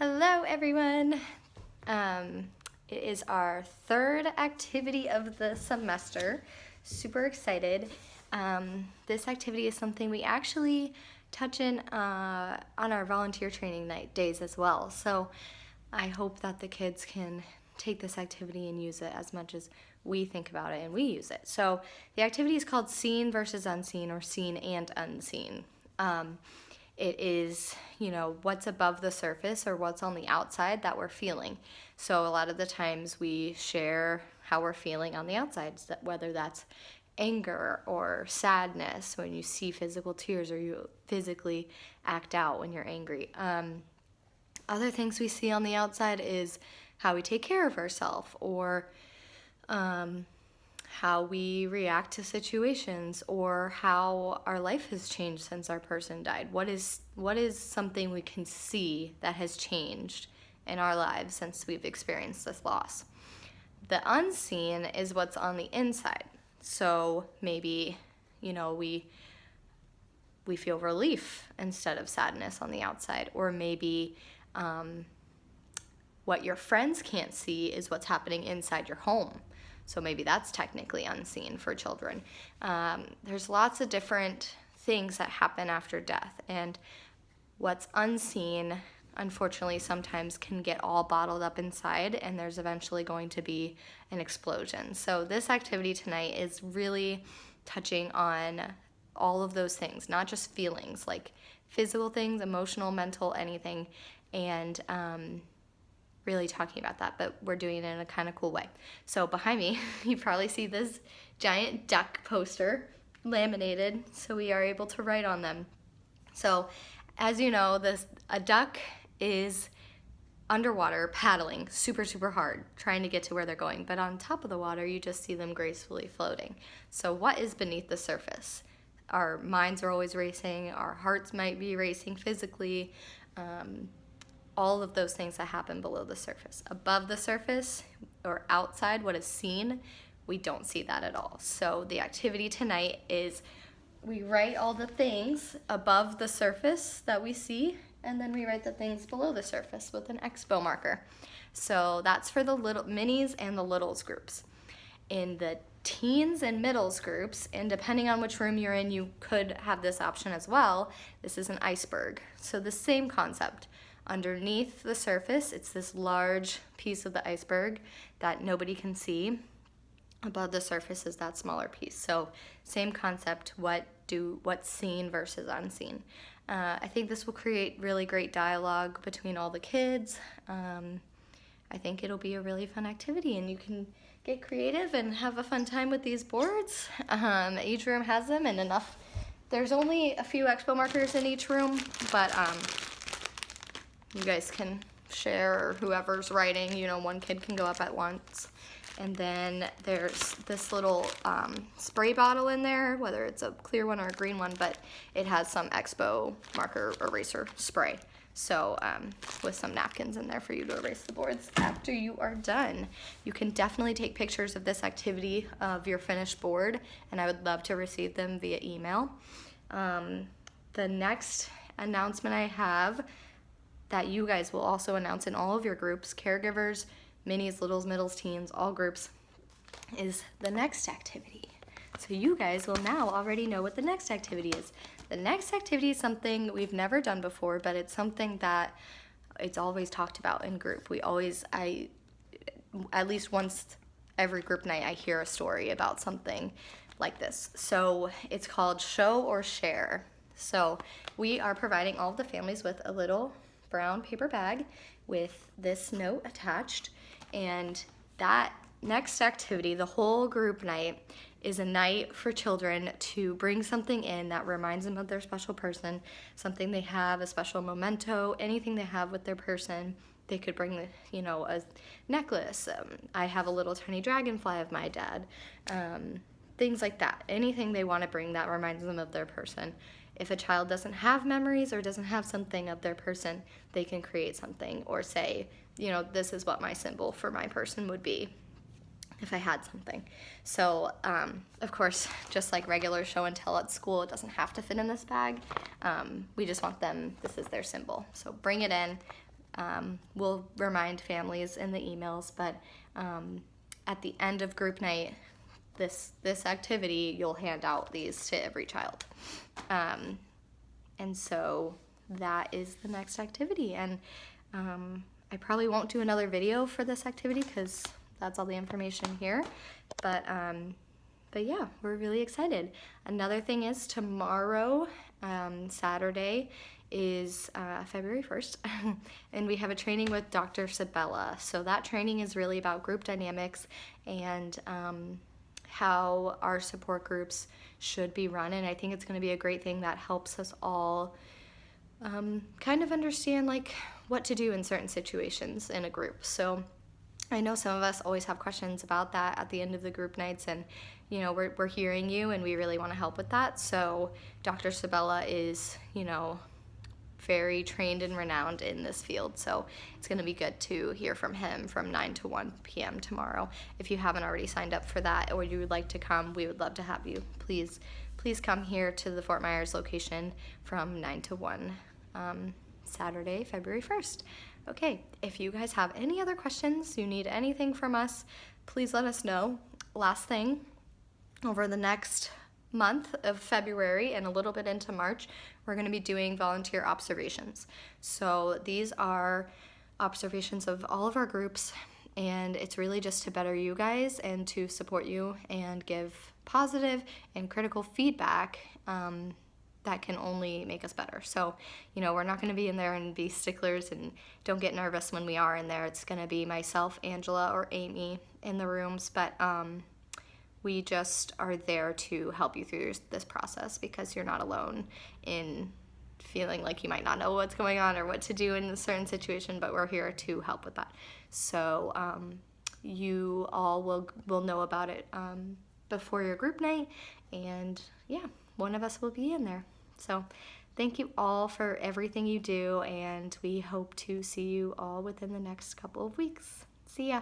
Hello, everyone. It is our third activity of the semester. Super excited. This activity is something we actually touch in on our volunteer training night days as well. So I hope that the kids can take this activity and use it as much as we think about it and we use it. So the activity is called Seen versus Unseen, or Seen and Unseen. It is, what's above the surface or what's on the outside that we're feeling. So a lot of the times we share how we're feeling on the outside, whether that's anger or sadness when you see physical tears or you physically act out when you're angry. Other things we see on the outside is how we take care of ourselves, or how we react to situations, or how our life has changed since our person died. What is something we can see that has changed in our lives since we've experienced this loss? The unseen is what's on the inside. So maybe, we feel relief instead of sadness on the outside, or maybe what your friends can't see is what's happening inside your home. So maybe that's technically unseen for children. There's lots of different things that happen after death, and what's unseen, unfortunately, sometimes can get all bottled up inside, and there's eventually going to be an explosion. So this activity tonight is really touching on all of those things, not just feelings, like physical things, emotional, mental, anything, and really talking about that, but we're doing it in a kind of cool way. So behind me, you probably see this giant duck poster laminated, so we are able to write on them. So as you know, a duck is underwater paddling super, super hard, trying to get to where they're going. But on top of the water, you just see them gracefully floating. So what is beneath the surface? Our minds are always racing. Our hearts might be racing physically. All of those things that happen below the surface. Above the surface, or outside, what is seen, we don't see that at all. So the activity tonight is we write all the things above the surface that we see, and then we write the things below the surface with an expo marker. So that's for the little minis and the littles groups. In the teens and middles groups, and depending on which room you're in, you could have this option as well. This is an iceberg. So the same concept. Underneath the surface, it's this large piece of the iceberg that nobody can see. Above the surface is that smaller piece. So same concept, what's seen versus unseen. I think this will create really great dialogue between all the kids. I think it'll be a really fun activity, and you can get creative and have a fun time with these boards. Each room has them, and enough. There's only a few expo markers in each room, but you guys can share, or whoever's writing, one kid can go up at once. And then there's this little spray bottle in there, whether it's a clear one or a green one, but it has some expo marker eraser spray. So with some napkins in there for you to erase the boards after you are done. You can definitely take pictures of this activity of your finished board, and I would love to receive them via email. The next announcement I have, that you guys will also announce in all of your groups, caregivers, minis, littles, middles, teens, all groups, is the next activity. So you guys will now already know what the next activity is. The next activity is something we've never done before, but it's something that it's always talked about in group. At least once every group night, I hear a story about something like this. So it's called Show or Share. So we are providing all of the families with a little brown paper bag with this note attached, and that next activity, the whole group night, is a night for children to bring something in that reminds them of their special person, something they have, a special memento, anything they have with their person. They could bring a necklace. I have a little tiny dragonfly of my dad, things like that. Anything they want to bring that reminds them of their person. If a child doesn't have memories or doesn't have something of their person, they can create something or say, this is what my symbol for my person would be if I had something. So, of course, just like regular show and tell at school, it doesn't have to fit in this bag. We just want them, this is their symbol. So bring it in, We'll remind families in the emails, but at the end of group night, this activity, you'll hand out these to every child. And so that is the next activity. And I probably won't do another video for this activity because that's all the information here. But yeah, we're really excited. Another thing is tomorrow, Saturday, is February 1st, and we have a training with Dr. Sabella. So that training is really about group dynamics and how our support groups should be run. And I think it's going to be a great thing that helps us all kind of understand like what to do in certain situations in a group. So I know some of us always have questions about that at the end of the group nights, and you know, we're hearing you and we really want to help with that. So Dr. Sabella is, you know, very trained and renowned in this field, so it's going to be good to hear from him from 9 to 1 p.m. tomorrow. If you haven't already signed up for that or you would like to come, we would love to have you. Please come here to the Fort Myers location from 9 to 1 Saturday, February 1st. Okay, if you guys have any other questions, you need anything from us, please let us know. Last thing, over the next month of February and a little bit into March, we're going to be doing volunteer observations. So these are observations of all of our groups, and it's really just to better you guys and to support you and give positive and critical feedback that can only make us better. So, you know, we're not going to be in there and be sticklers, and don't get nervous when we are in there. It's going to be myself, Angela, or Amy in the rooms, but we just are there to help you through this process because you're not alone in feeling like you might not know what's going on or what to do in a certain situation, but we're here to help with that. So you all will know about it before your group night, and yeah, one of us will be in there. So thank you all for everything you do, and we hope to see you all within the next couple of weeks. See ya.